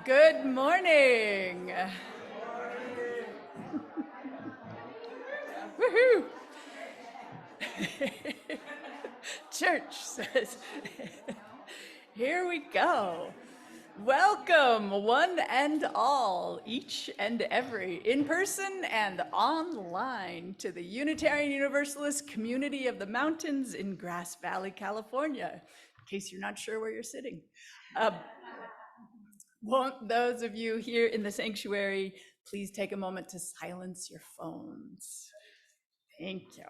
Good morning. Woohoo! Church says, here we go. Welcome, one and all, each and every, in person and online, to the Unitarian Universalist Community of the Mountains in Grass Valley, California, in case you're not sure where you're sitting. Won't those of you here in the sanctuary please take a moment to silence your phones? Thank you.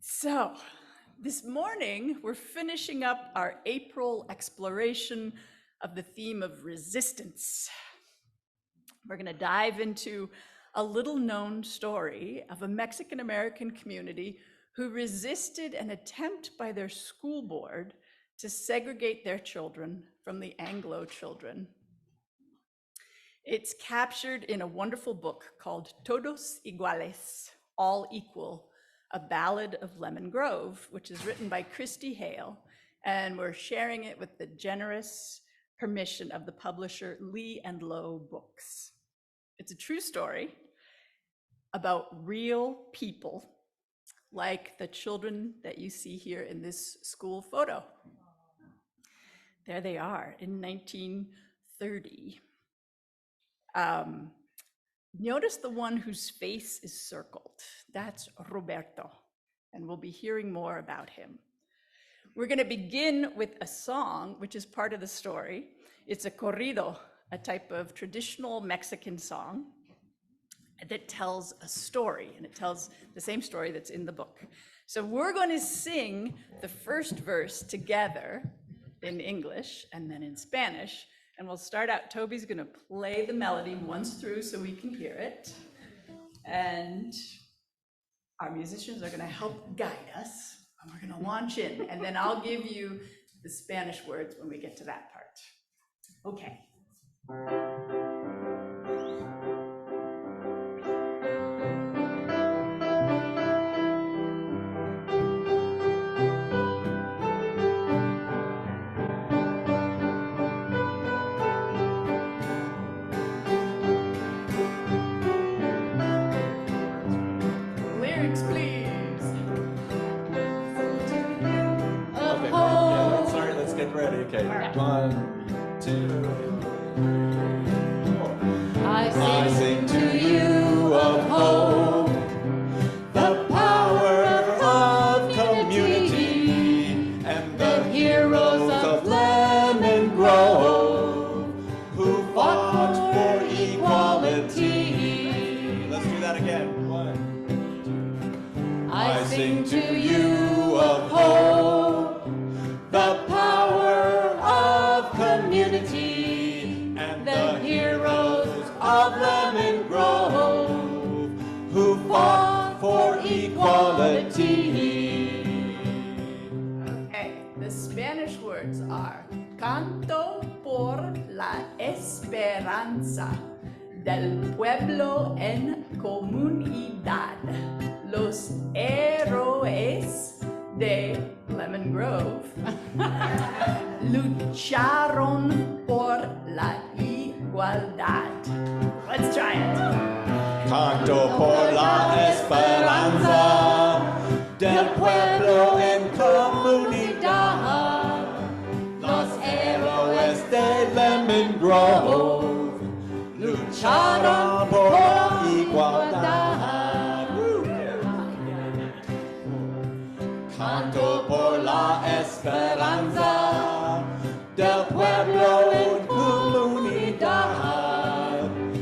So, this morning, we're finishing up our April exploration of the theme of resistance. We're going to dive into a little known story of a Mexican American community who resisted an attempt by their school board to segregate their children from the Anglo children. It's captured in a wonderful book called Todos, Iguales, All Equal, a ballad of Lemon Grove, which is written by Christy Hale, and we're sharing it with the generous permission of the publisher Lee and Low Books. It's a true story about real people, like the children that you see here in this school photo. There they are in 1930. Notice the one whose face is circled. That's Roberto, and we'll be hearing more about him. We're going to begin with a song, which is part of the story. It's a corrido, a type of traditional Mexican song that tells a story, and it tells the same story that's in the book. So we're going to sing the first verse together in English and then in Spanish. And we'll start out, Toby's gonna play the melody once through so we can hear it. And our musicians are gonna help guide us. And we're gonna launch in, and then I'll give you the Spanish words when we get to that part. Okay. Lyrics, please. Okay, yeah, sorry, let's get ready. Okay, right. 1, 2, 4. I sing to you of hope, The power of community and the heroes of Lemon Grove who fought for equality. Let's do that again. 1, 2. I sing to you of hope, the power of community and the heroes of Lemon Grove who fought for equality. Okay, the Spanish words are Canto por la esperanza del pueblo en comunidad. Los héroes de Lemon Grove lucharon por la igualdad. Let's try it. Canto por la esperanza del pueblo en comunidad. Los héroes de Lemon Grove lucharon por igualdad. Canto por la esperanza del pueblo en comunidad.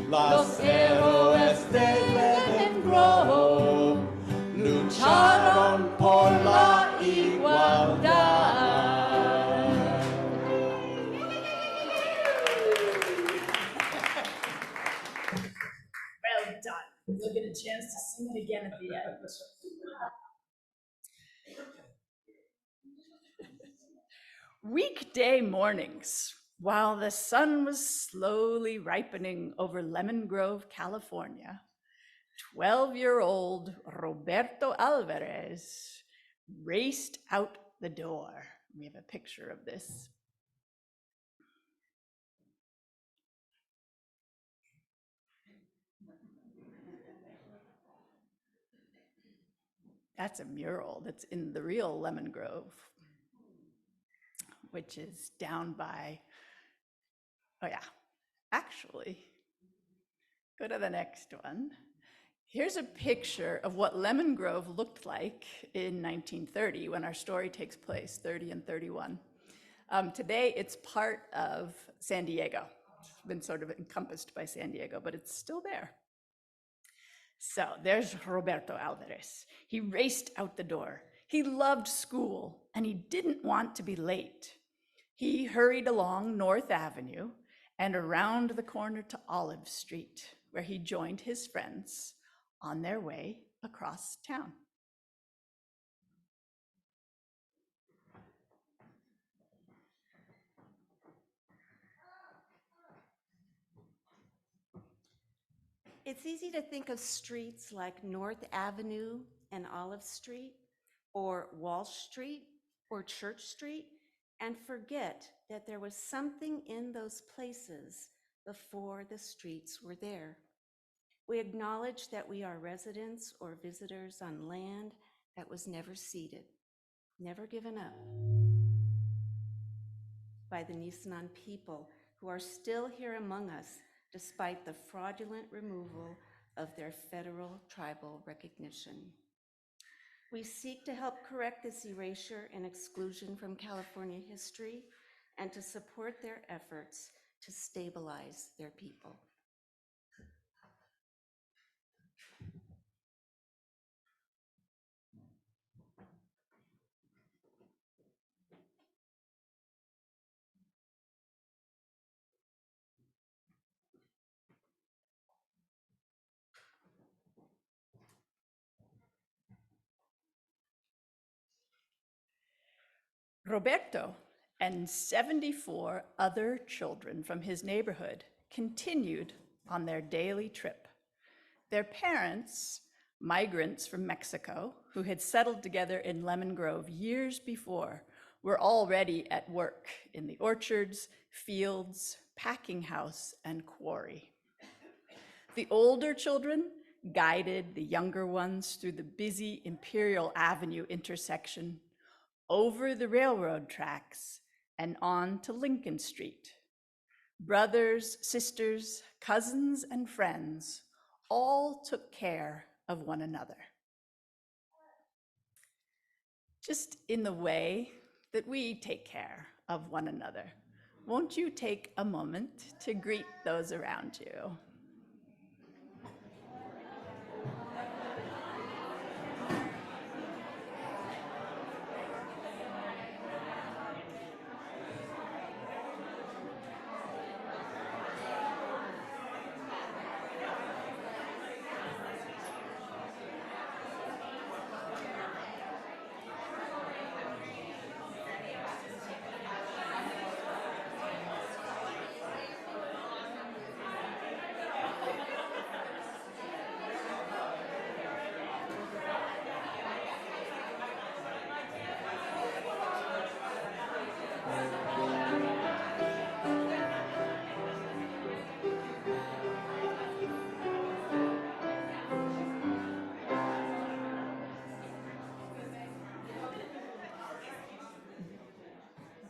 Los héroes de Lemon Grove lucharon por la igualdad. Well done. You'll get a chance to sing it again at the end. Weekday mornings, while the sun was slowly ripening over Lemon Grove, California, 12-year-old Roberto Alvarez raced out the door. We have a picture of this. That's a mural that's in the real Lemon Grove, which is down by, oh yeah, actually, go to the next one. Here's a picture of what Lemon Grove looked like in 1930 when our story takes place, 30 and 31. Today, it's part of San Diego. It's been sort of encompassed by San Diego, but it's still there. So there's Roberto Alvarez. He raced out the door. He loved school, and he didn't want to be late. He hurried along North Avenue and around the corner to Olive Street, where he joined his friends on their way across town. It's easy to think of streets like North Avenue and Olive Street, or Walsh Street, or Church Street, and forget that there was something in those places before the streets were there. We acknowledge that we are residents or visitors on land that was never ceded, never given up by the Nisenan people who are still here among us despite the fraudulent removal of their federal tribal recognition. We seek to help correct this erasure and exclusion from California history and to support their efforts to stabilize their people. Roberto and 74 other children from his neighborhood continued on their daily trip. Their parents, migrants from Mexico who had settled together in Lemon Grove years before, were already at work in the orchards, fields, packing house, and quarry. The older children guided the younger ones through the busy Imperial Avenue intersection, over the railroad tracks, and on to Lincoln Street. Brothers, sisters, cousins, and friends all took care of one another, just in the way that we take care of one another. Won't you take a moment to greet those around you?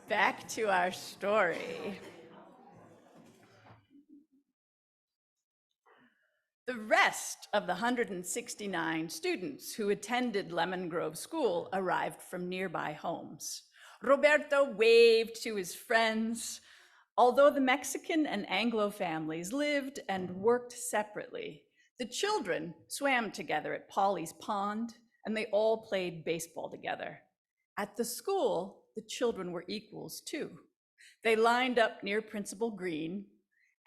Back to our story. The rest of the 169 students who attended Lemon Grove School arrived from nearby homes. Roberto waved to his friends. Although the Mexican and Anglo families lived and worked separately, the children swam together at Polly's Pond, and they all played baseball together. At the school, the children were equals too. They lined up near Principal Green.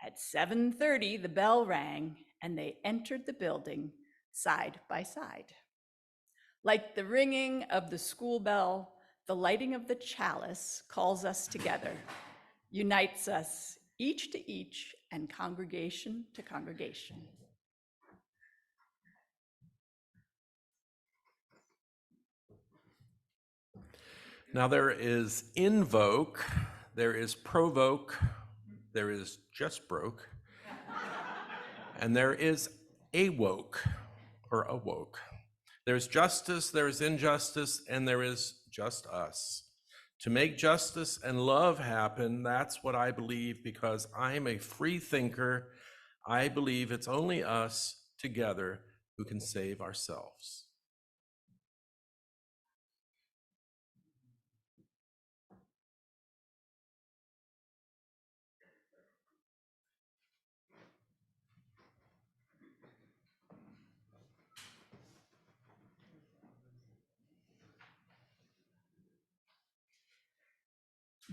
At 7:30, the bell rang, and they entered the building side by side. Like the ringing of the school bell, the lighting of the chalice calls us together, unites us each to each and congregation to congregation. Now there is invoke, there is provoke, there is just broke, and there is awoke or awoke. There's justice, there is injustice, and there is just us. To make justice and love happen, that's what I believe, because I'm a free thinker. I believe it's only us together who can save ourselves.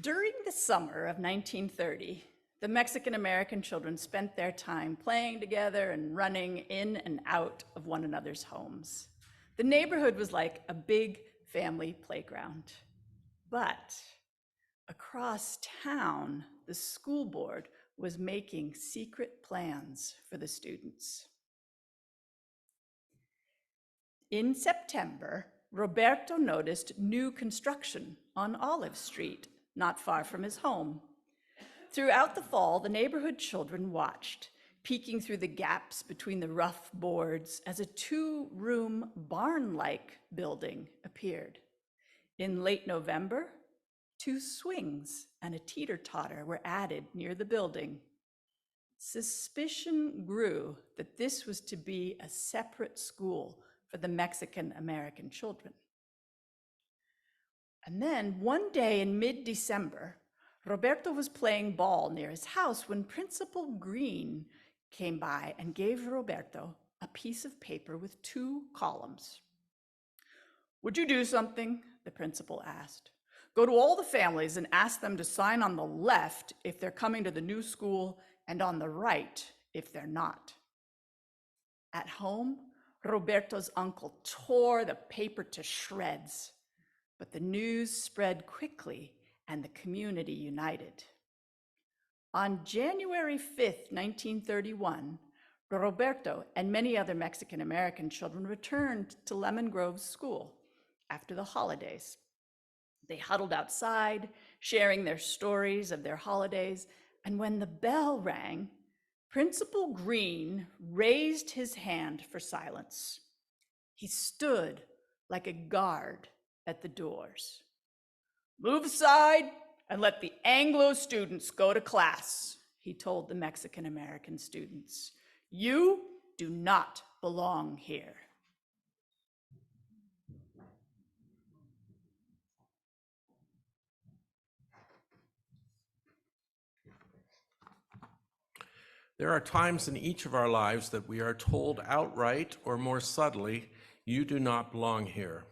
During the summer of 1930, the Mexican-American children spent their time playing together and running in and out of one another's homes. The neighborhood was like a big family playground. But across town, the school board was making secret plans for the students. In September, Roberto noticed new construction on Olive Street, not far from his home. Throughout the fall, the neighborhood children watched, peeking through the gaps between the rough boards as a two-room barn-like building appeared. In late November, 2 swings and a teeter-totter were added near the building. Suspicion grew that this was to be a separate school for the Mexican-American children. And then one day in mid-December, Roberto was playing ball near his house when Principal Green came by and gave Roberto a piece of paper with 2 columns. "Would you do something?" the principal asked. "Go to all the families and ask them to sign on the left if they're coming to the new school and on the right if they're not." At home, Roberto's uncle tore the paper to shreds, but the news spread quickly and the community united. On January 5th, 1931, Roberto and many other Mexican-American children returned to Lemon Grove School after the holidays. They huddled outside, sharing their stories of their holidays, and when the bell rang, Principal Green raised his hand for silence. He stood like a guard at the doors. "Move aside and let the Anglo students go to class," he told the Mexican-American students. "You do not belong here." There are times in each of our lives that we are told outright or more subtly, "You do not belong here."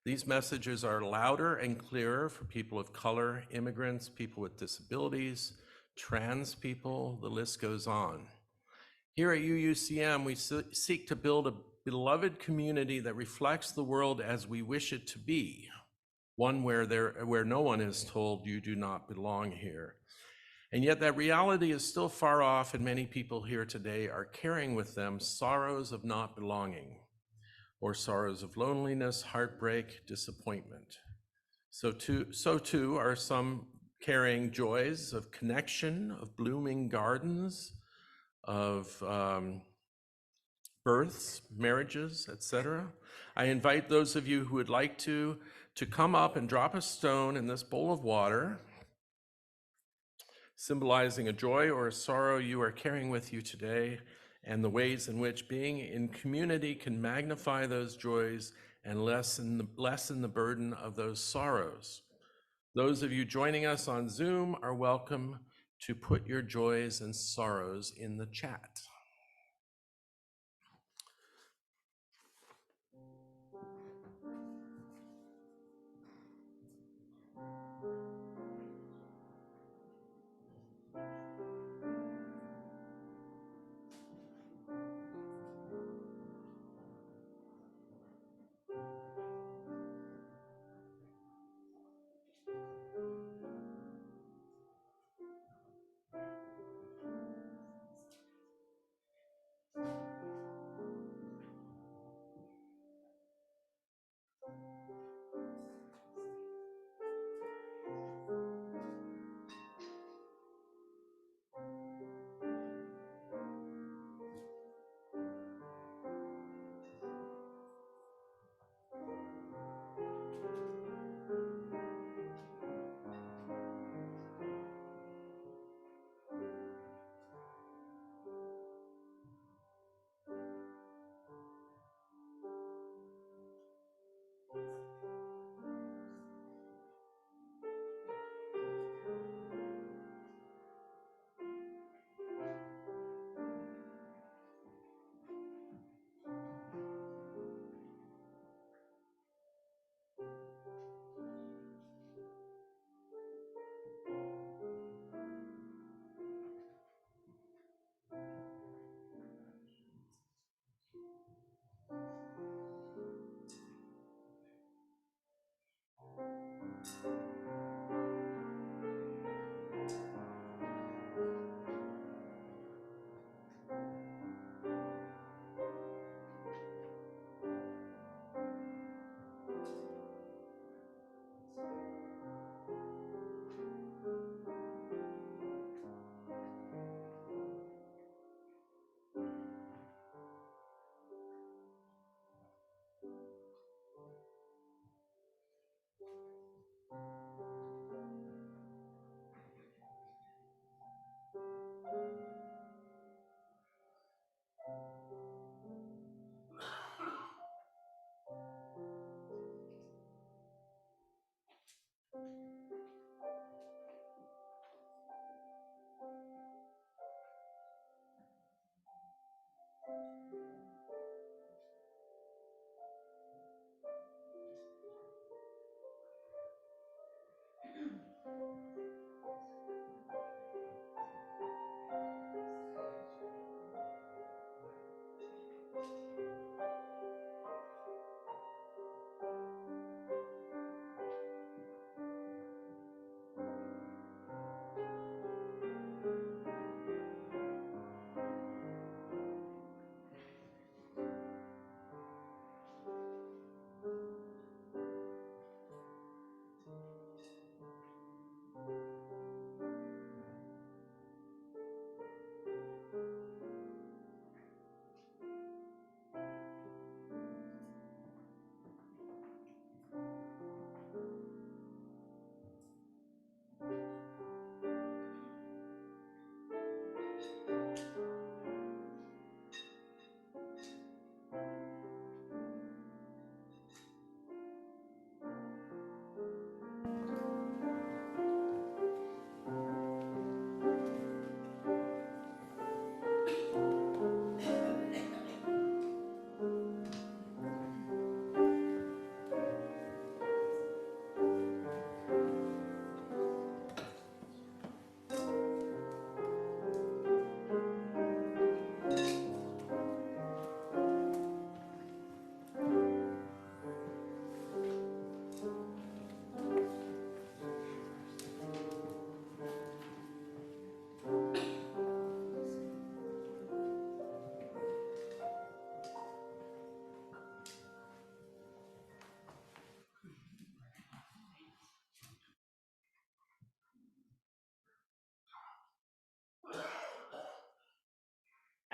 These messages are louder and clearer for people of color, immigrants, people with disabilities, trans people, the list goes on. Here at UUCM, we seek to build a beloved community that reflects the world as we wish it to be, one where no one is told you do not belong here. And yet that reality is still far off, and many people here today are carrying with them sorrows of not belonging, or sorrows of loneliness, heartbreak, disappointment. So too are some carrying joys of connection, of blooming gardens, of births, marriages, etc. I invite those of you who would like to come up and drop a stone in this bowl of water, symbolizing a joy or a sorrow you are carrying with you today, and the ways in which being in community can magnify those joys and lessen the burden of those sorrows. Those of you joining us on Zoom are welcome to put your joys and sorrows in the chat.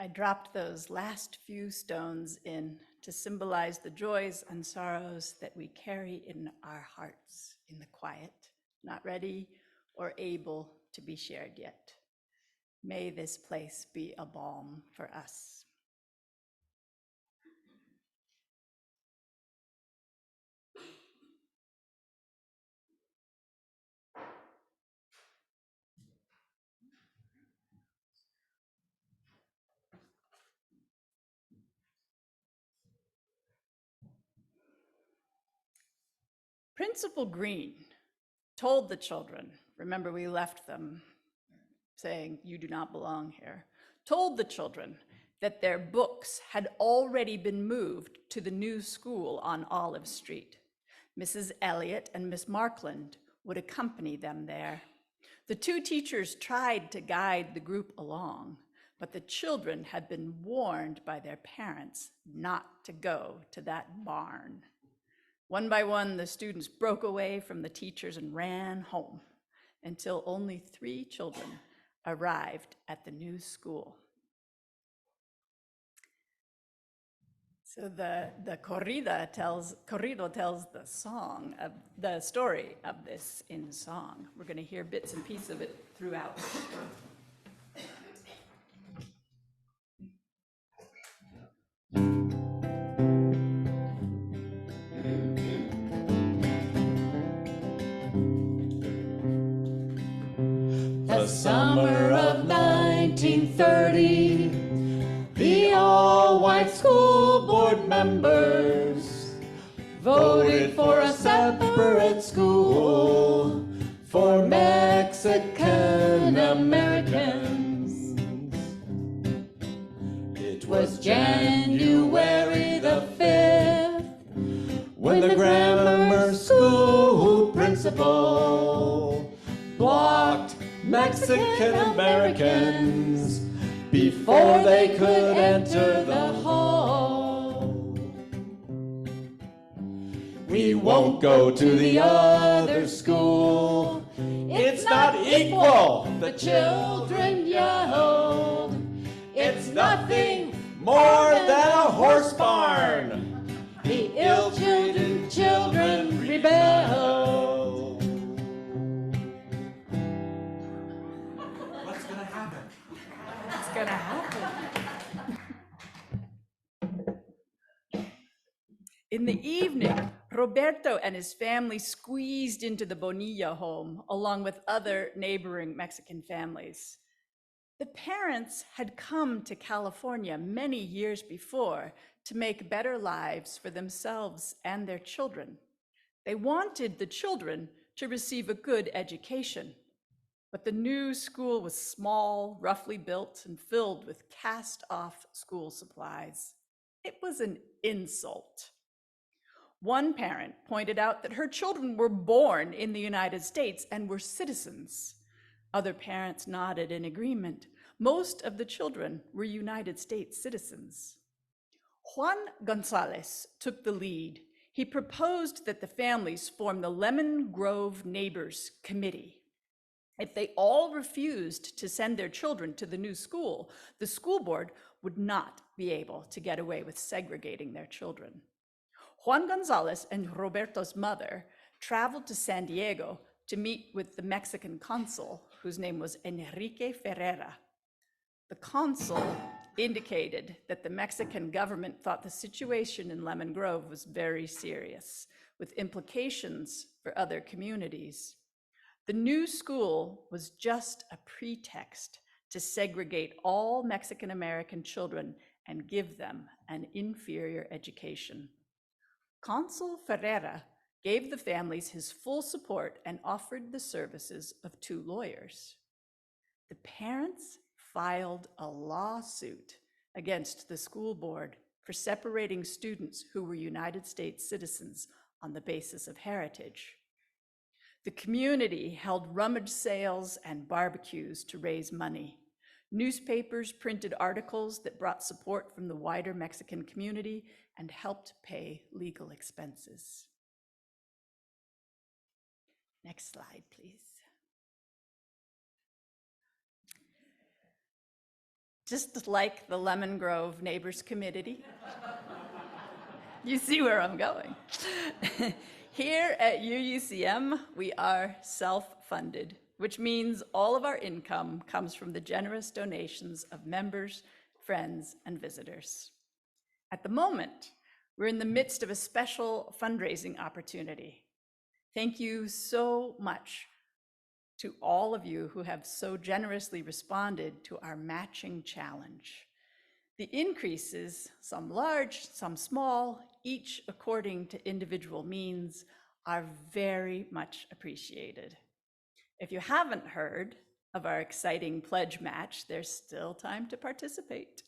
I dropped those last few stones in to symbolize the joys and sorrows that we carry in our hearts in the quiet, not ready or able to be shared yet. May this place be a balm for us. Principal Green told the children, remember we left them saying, you do not belong here, told the children that their books had already been moved to the new school on Olive Street. Mrs. Elliott and Miss Markland would accompany them there. The two teachers tried to guide the group along, but the children had been warned by their parents not to go to that barn. One by one, the students broke away from the teachers and ran home until only 3 children arrived at the new school. So the corrido tells the story of this in song. We're going to hear bits and pieces of it throughout. The summer of 1930, the all-white school board members voted for a separate school for Mexican Americans. It was January the 5th when the grammar school principal blocked Mexican Americans before they could enter the hall. We won't go to the other school. It's not equal, the children yelled. It's nothing more than a horse barn. The ill-treated children rebelled. What's gonna happen? What's going to happen? In the evening, Roberto and his family squeezed into the Bonilla home along with other neighboring Mexican families. The parents had come to California many years before to make better lives for themselves and their children. They wanted the children to receive a good education, but the new school was small, roughly built, and filled with cast-off school supplies. It was an insult. One parent pointed out that her children were born in the United States and were citizens. Other parents nodded in agreement. Most of the children were United States citizens. Juan Gonzalez took the lead. He proposed that the families form the Lemon Grove Neighbors Committee. If they all refused to send their children to the new school, the school board would not be able to get away with segregating their children. Juan Gonzalez and Roberto's mother traveled to San Diego to meet with the Mexican consul, whose name was Enrique Ferreira. The consul indicated that the Mexican government thought the situation in Lemon Grove was very serious, with implications for other communities. The new school was just a pretext to segregate all Mexican American children and give them an inferior education. Consul Ferreira gave the families his full support and offered the services of 2 lawyers. The parents filed a lawsuit against the school board for separating students who were United States citizens on the basis of heritage. The community held rummage sales and barbecues to raise money. Newspapers printed articles that brought support from the wider Mexican community and helped pay legal expenses. Next slide, please. just like the Lemon Grove Neighbors Committee. You see where I'm going. Here at UUCM, we are self-funded, which means all of our income comes from the generous donations of members, friends, and visitors. At the moment, we're in the midst of a special fundraising opportunity. Thank you so much to all of you who have so generously responded to our matching challenge. The increases, some large, some small, each according to individual means, are very much appreciated. If you haven't heard of our exciting pledge match, there's still time to participate.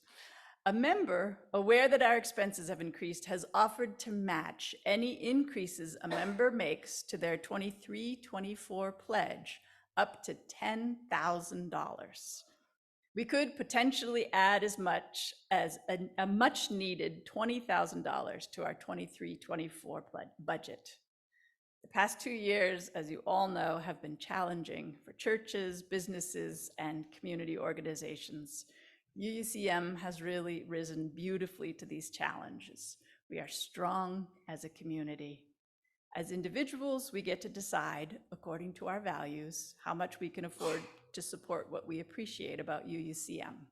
A member, aware that our expenses have increased, has offered to match any increases a member makes to their 23-24 pledge up to $10,000. We could potentially add as much as a much needed $20,000 to our 23-24 budget. The past 2 years, as you all know, have been challenging for churches, businesses, and community organizations. UUCM has really risen beautifully to these challenges. We are strong as a community. As individuals, we get to decide, according to our values, how much we can afford to support what we appreciate about UUCM.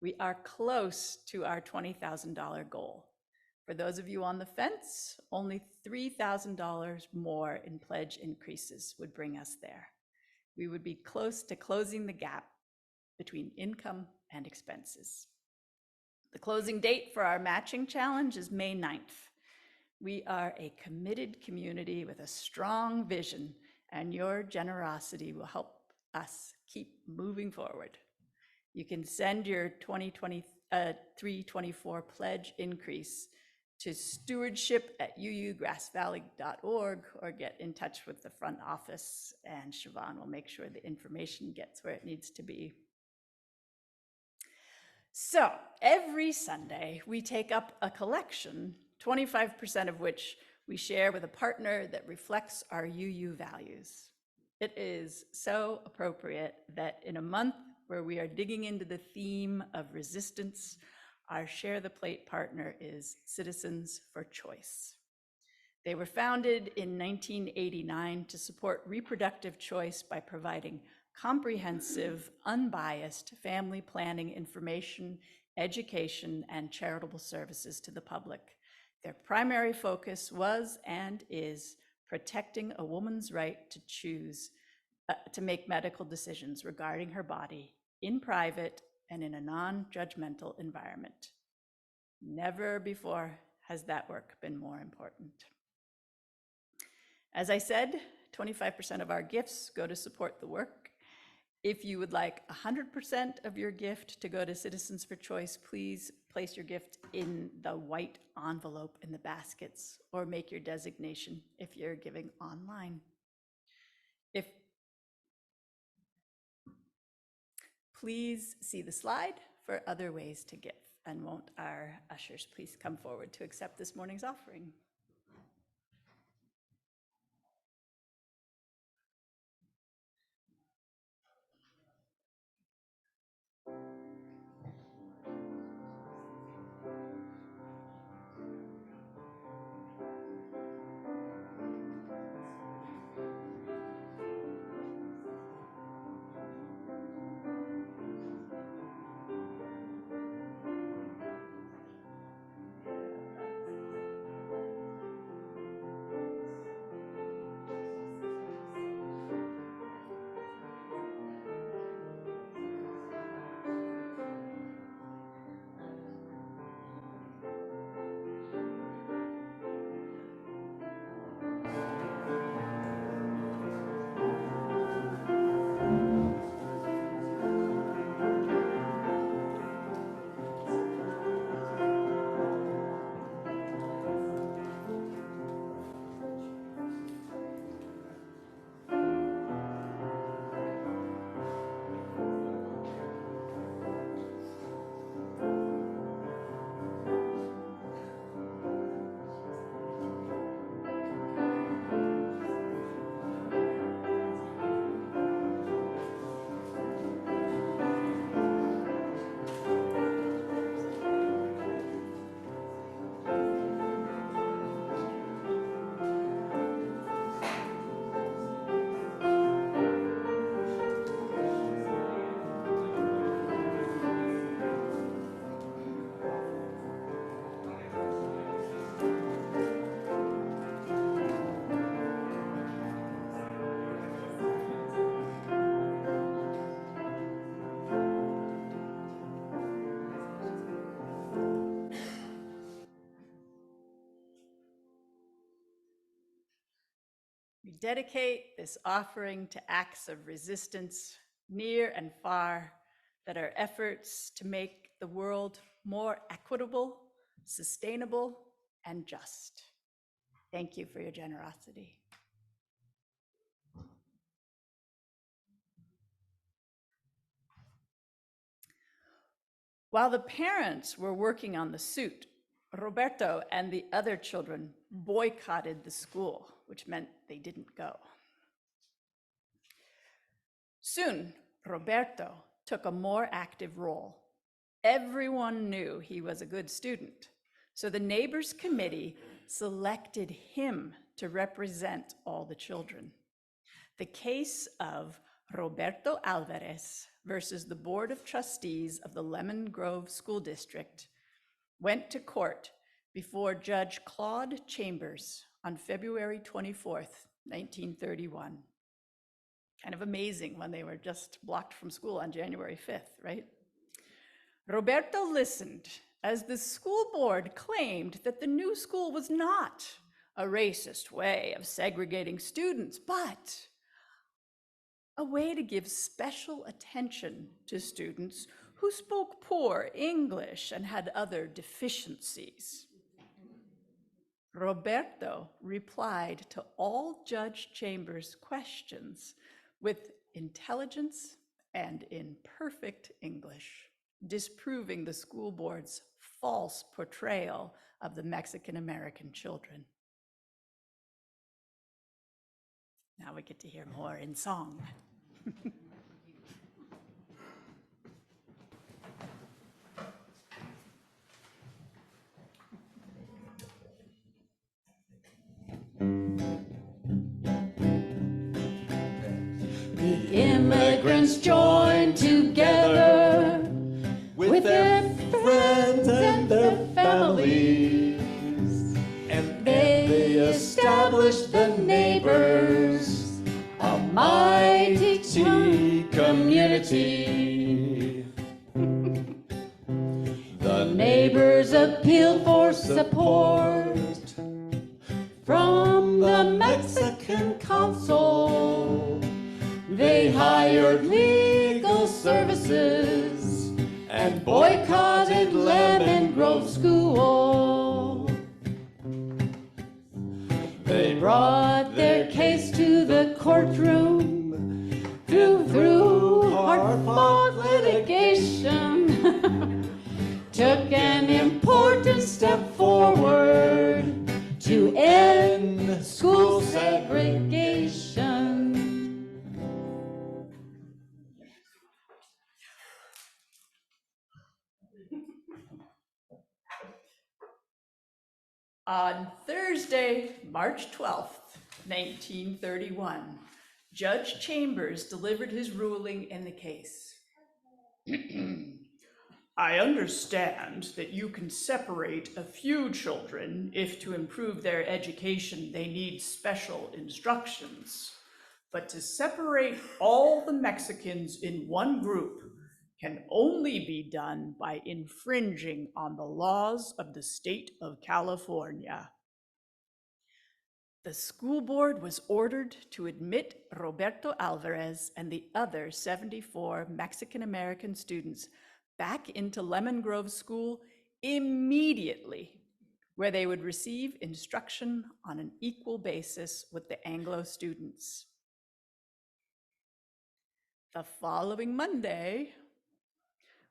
We are close to our $20,000 goal. For those of you on the fence, only $3,000 more in pledge increases would bring us there. We would be close to closing the gap between income and expenses. The closing date for our matching challenge is May 9th. We are a committed community with a strong vision, and your generosity will help us keep moving forward. You can send your 2023-24 pledge increase to stewardship@uugrassvalley.org or get in touch with the front office, and Siobhan will make sure the information gets where it needs to be. So every Sunday, we take up a collection, 25% of which we share with a partner that reflects our UU values. It is so appropriate that in a month where we are digging into the theme of resistance, our Share the Plate partner is Citizens for Choice. They were founded in 1989 to support reproductive choice by providing comprehensive, unbiased family planning information, education, and charitable services to the public. Their primary focus was and is protecting a woman's right to choose to make medical decisions regarding her body in private and in a non-judgmental environment. Never before has that work been more important. As I said, 25% of our gifts go to support the work. If you would like 100% of your gift to go to Citizens for Choice, please place your gift in the white envelope in the baskets or make your designation if you're giving online. Please see the slide for other ways to give, and won't our ushers please come forward to accept this morning's offering. dedicate this offering to acts of resistance near and far that are efforts to make the world more equitable, sustainable, and just. Thank you for your generosity. While the parents were working on the suit, Roberto and the other children boycotted the school, which meant they didn't go. Soon, Roberto took a more active role. Everyone knew he was a good student, so the neighbors' committee selected him to represent all the children. The case of Roberto Alvarez versus the Board of Trustees of the Lemon Grove School District went to court before Judge Claude Chambers on February 24th, 1931. Kind of amazing when they were just blocked from school on January 5th, right? Roberto listened as the school board claimed that the new school was not a racist way of segregating students, but a way to give special attention to students who spoke poor English and had other deficiencies. Roberto replied to all Judge Chambers' questions with intelligence and in perfect English, disproving the school board's false portrayal of the Mexican-American children. Now we get to hear more in song. The immigrants joined together with their friends and their families, and they established the neighbors, a mighty community. The neighbors appealed for support from the Mexican consul. They hired legal services and boycotted Lemon Grove School. They brought their case to the courtroom through hard-fought litigation. Took an important step forward to end school segregation. On Thursday, March 12th, 1931, Judge Chambers delivered his ruling in the case. I understand that you can separate a few children if to improve their education they need special instructions, but to separate all the Mexicans in one group can only be done by infringing on the laws of the state of California. The school board was ordered to admit Roberto Alvarez and the other 74 Mexican-American students back into Lemon Grove School immediately, where they would receive instruction on an equal basis with the Anglo students. The following Monday,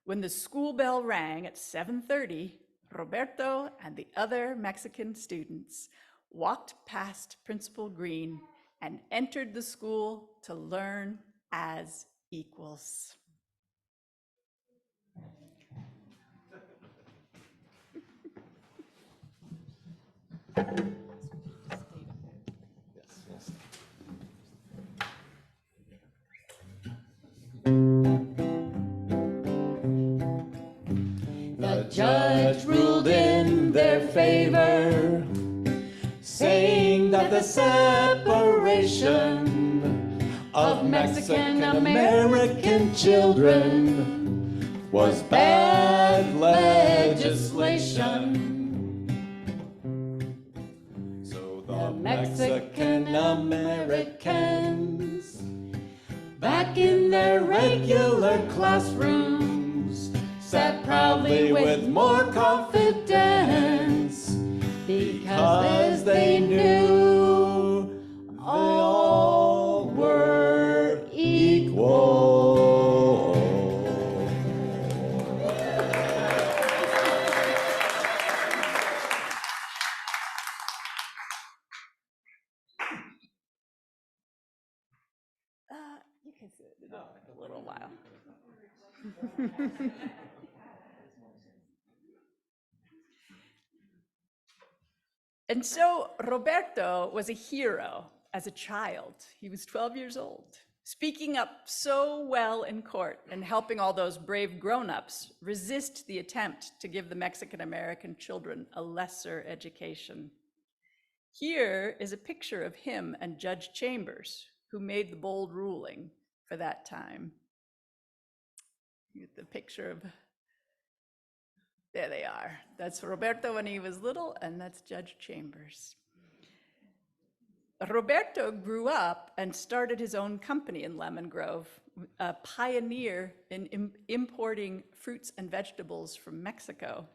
when the school bell rang at 7:30, Roberto and the other Mexican students walked past Principal Green and entered the school to learn as equals. The judge ruled in their favor, saying that the separation of Mexican-American children was bad legislation. So the of Mexican Americans back in their regular classrooms sat proudly with more confidence because they knew they all were equal. You can sit in a little while. And so Roberto was a hero as a child. He was 12 years old, speaking up so well in court and helping all those brave grown-ups resist the attempt to give the Mexican-American children a lesser education. Here is a picture of him and Judge Chambers, who made the bold ruling for that time. You get the picture of, there they are. That's Roberto when he was little, and that's Judge Chambers. Roberto grew up and started his own company in Lemon Grove, a pioneer in importing fruits and vegetables from Mexico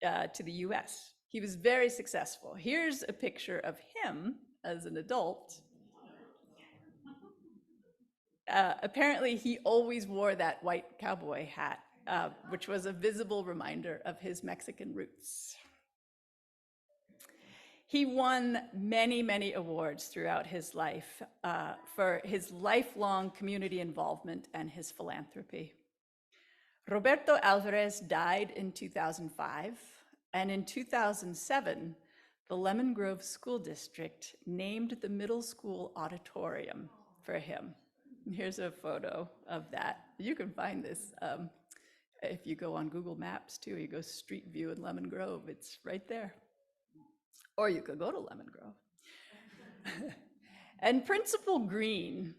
to the US. He was very successful. Here's a picture of him as an adult. Apparently, he always wore that white cowboy hat, which was a visible reminder of his Mexican roots. He won many, many awards throughout his life for his lifelong community involvement and his philanthropy. Roberto Alvarez died in 2005, and in 2007, the Lemon Grove School District named the middle school auditorium for him. And here's a photo of that. You can find this if you go on Google Maps too. You go Street View in Lemon Grove, it's right there. Or you could go to Lemon Grove. And Principal Green,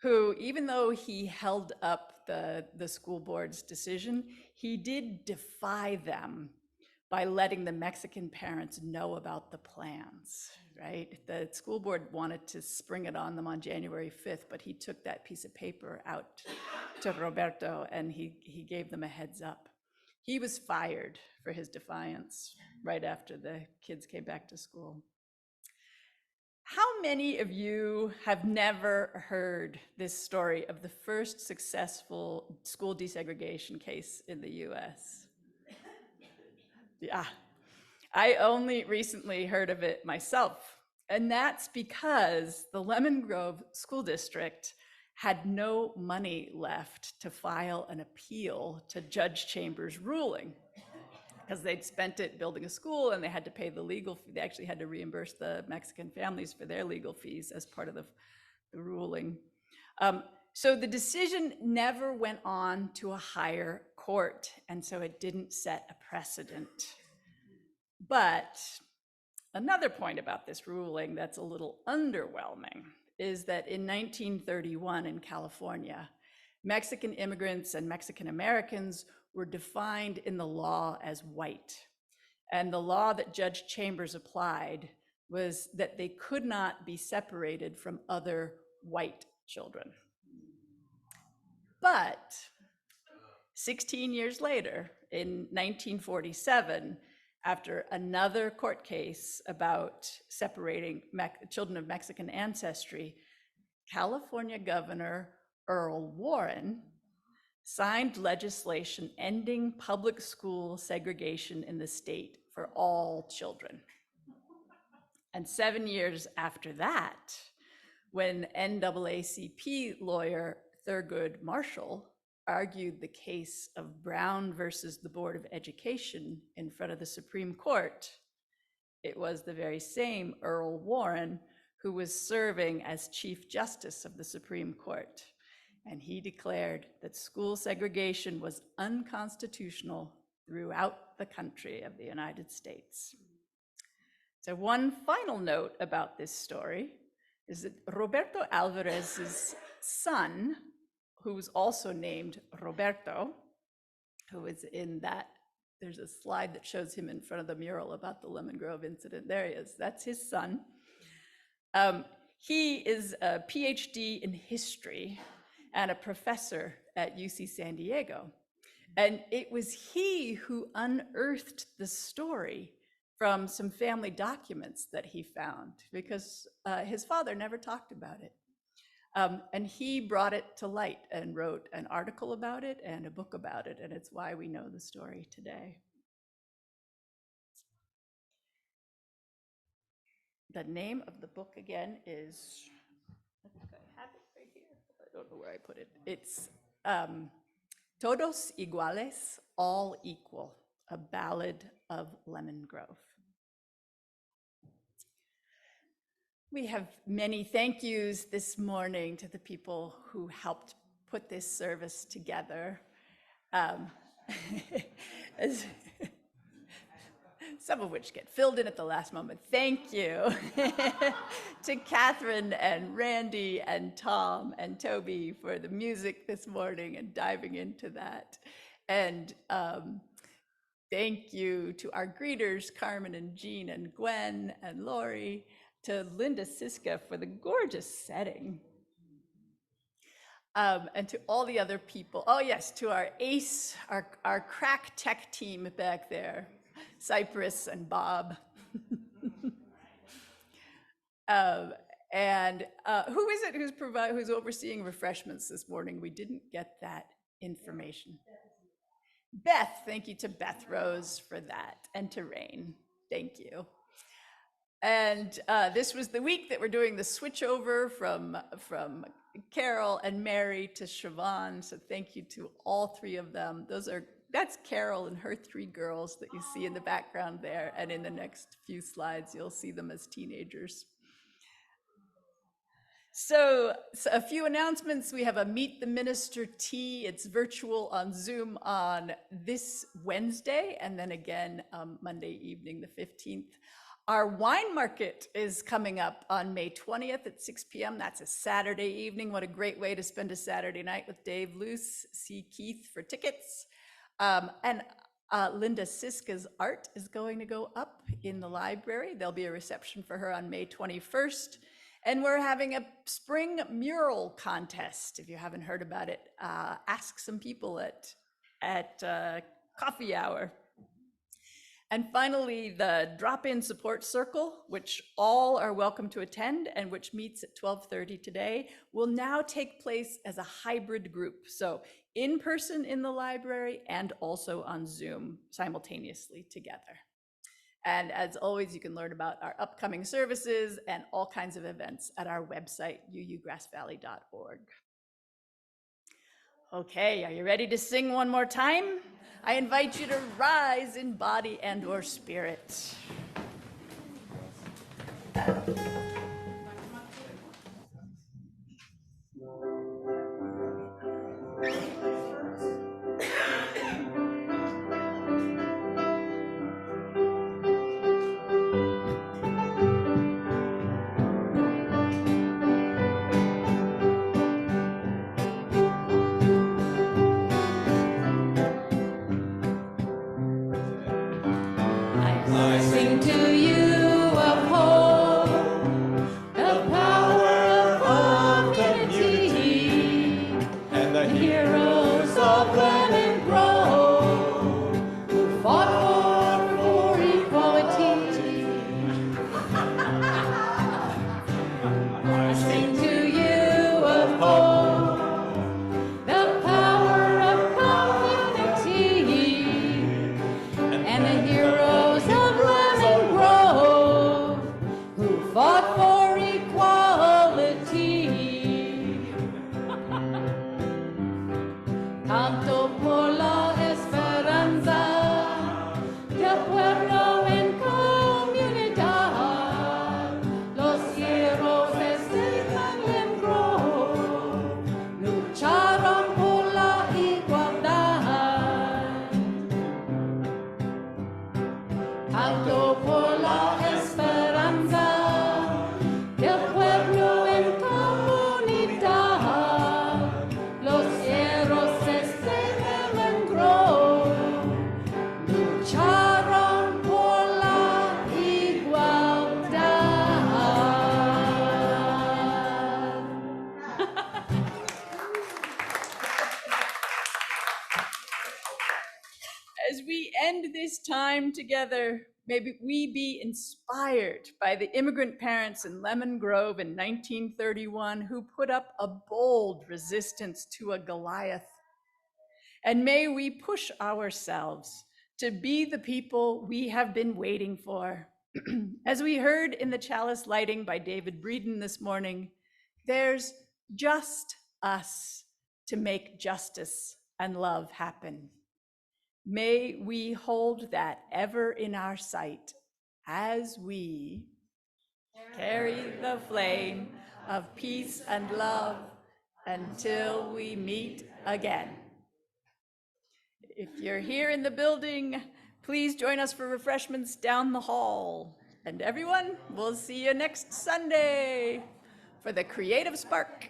who, even though he held up the school board's decision, he did defy them by letting the Mexican parents know about the plans, right? The school board wanted to spring it on them on January 5th, but he took that piece of paper out to Roberto and he gave them a heads up. He was fired for his defiance right after the kids came back to school. How many of you have never heard this story of the first successful school desegregation case in the US? Yeah, I only recently heard of it myself, and that's because the Lemon Grove School District had no money left to file an appeal to Judge Chambers' ruling, because they'd spent it building a school and they had to pay the legal fee. They actually had to reimburse the Mexican families for their legal fees as part of the ruling. So the decision never went on to a higher court, and so it didn't set a precedent. But another point about this ruling that's a little underwhelming is that in 1931 in California, Mexican immigrants and Mexican Americans were defined in the law as white. And the law that Judge Chambers applied was that they could not be separated from other white children. But 16 years later, in 1947, after another court case about separating children of Mexican ancestry, California Governor Earl Warren signed legislation ending public school segregation in the state for all children. And 7 years after that, when NAACP lawyer Thurgood Marshall argued the case of Brown versus the Board of Education in front of the Supreme Court, it was the very same Earl Warren who was serving as Chief Justice of the Supreme Court. And he declared that school segregation was unconstitutional throughout the country of the United States. So one final note about this story is that Roberto Alvarez's son, who was also named Roberto, who was in that there's a slide that shows him in front of the mural about the Lemon Grove incident. There he is. That's his son. He is a PhD in history and a professor at UC San Diego. And it was he who unearthed the story from some family documents that he found, because his father never talked about it. And he brought it to light and wrote an article about it and a book about it, and it's why we know the story today. The name of the book again is, I think I have it right here. I don't know where I put it. It's Todos, Iguales, All Equal, a Ballad of Lemon Grove. We have many thank yous this morning to the people who helped put this service together. Some of which get filled in at the last moment. Thank you to Catherine and Randy and Tom and Toby for the music this morning and diving into that. And thank you to our greeters, Carmen and Jean and Gwen and Lori, to Linda Siska for the gorgeous setting. And to all the other people. Oh yes, to our ACE, our crack tech team back there. Cypress and Bob. And who is it who's overseeing refreshments this morning? We didn't get that information. Beth, thank you to Beth Rose for that, and to Rain, thank you. And this was the week that we're doing the switch over from Carol and Mary to Siobhan, so thank you to all three of them. That's Carol and her three girls that you see in the background there, and in the next few slides, you'll see them as teenagers. So a few announcements. We have a Meet the Minister tea. It's virtual on Zoom on this Wednesday, and then again Monday evening, the 15th. Our wine market is coming up on May 20th at 6 p.m. That's a Saturday evening. What a great way to spend a Saturday night with Dave Luce. See Keith for tickets. And Linda Siska's art is going to go up in the library. There'll be a reception for her on May 21st. And we're having a spring mural contest. If you haven't heard about it, ask some people at coffee hour. And finally, the drop-in support circle, which all are welcome to attend and which meets at 12:30 today, will now take place as a hybrid group. So in person in the library and also on Zoom simultaneously together. And as always, you can learn about our upcoming services and all kinds of events at our website, uugrassvalley.org. Okay, are you ready to sing one more time? I invite you to rise in body and or spirit. time together, may we be inspired by the immigrant parents in Lemon Grove in 1931 who put up a bold resistance to a Goliath. And may we push ourselves to be the people we have been waiting for. As we heard in the chalice lighting by David Breeden this morning, there's just us to make justice and love happen. May we hold that ever in our sight as we carry the flame of peace and love until we meet again. If you're here in the building, please join us for refreshments down the hall. And everyone, we'll see you next Sunday for the Creative Spark.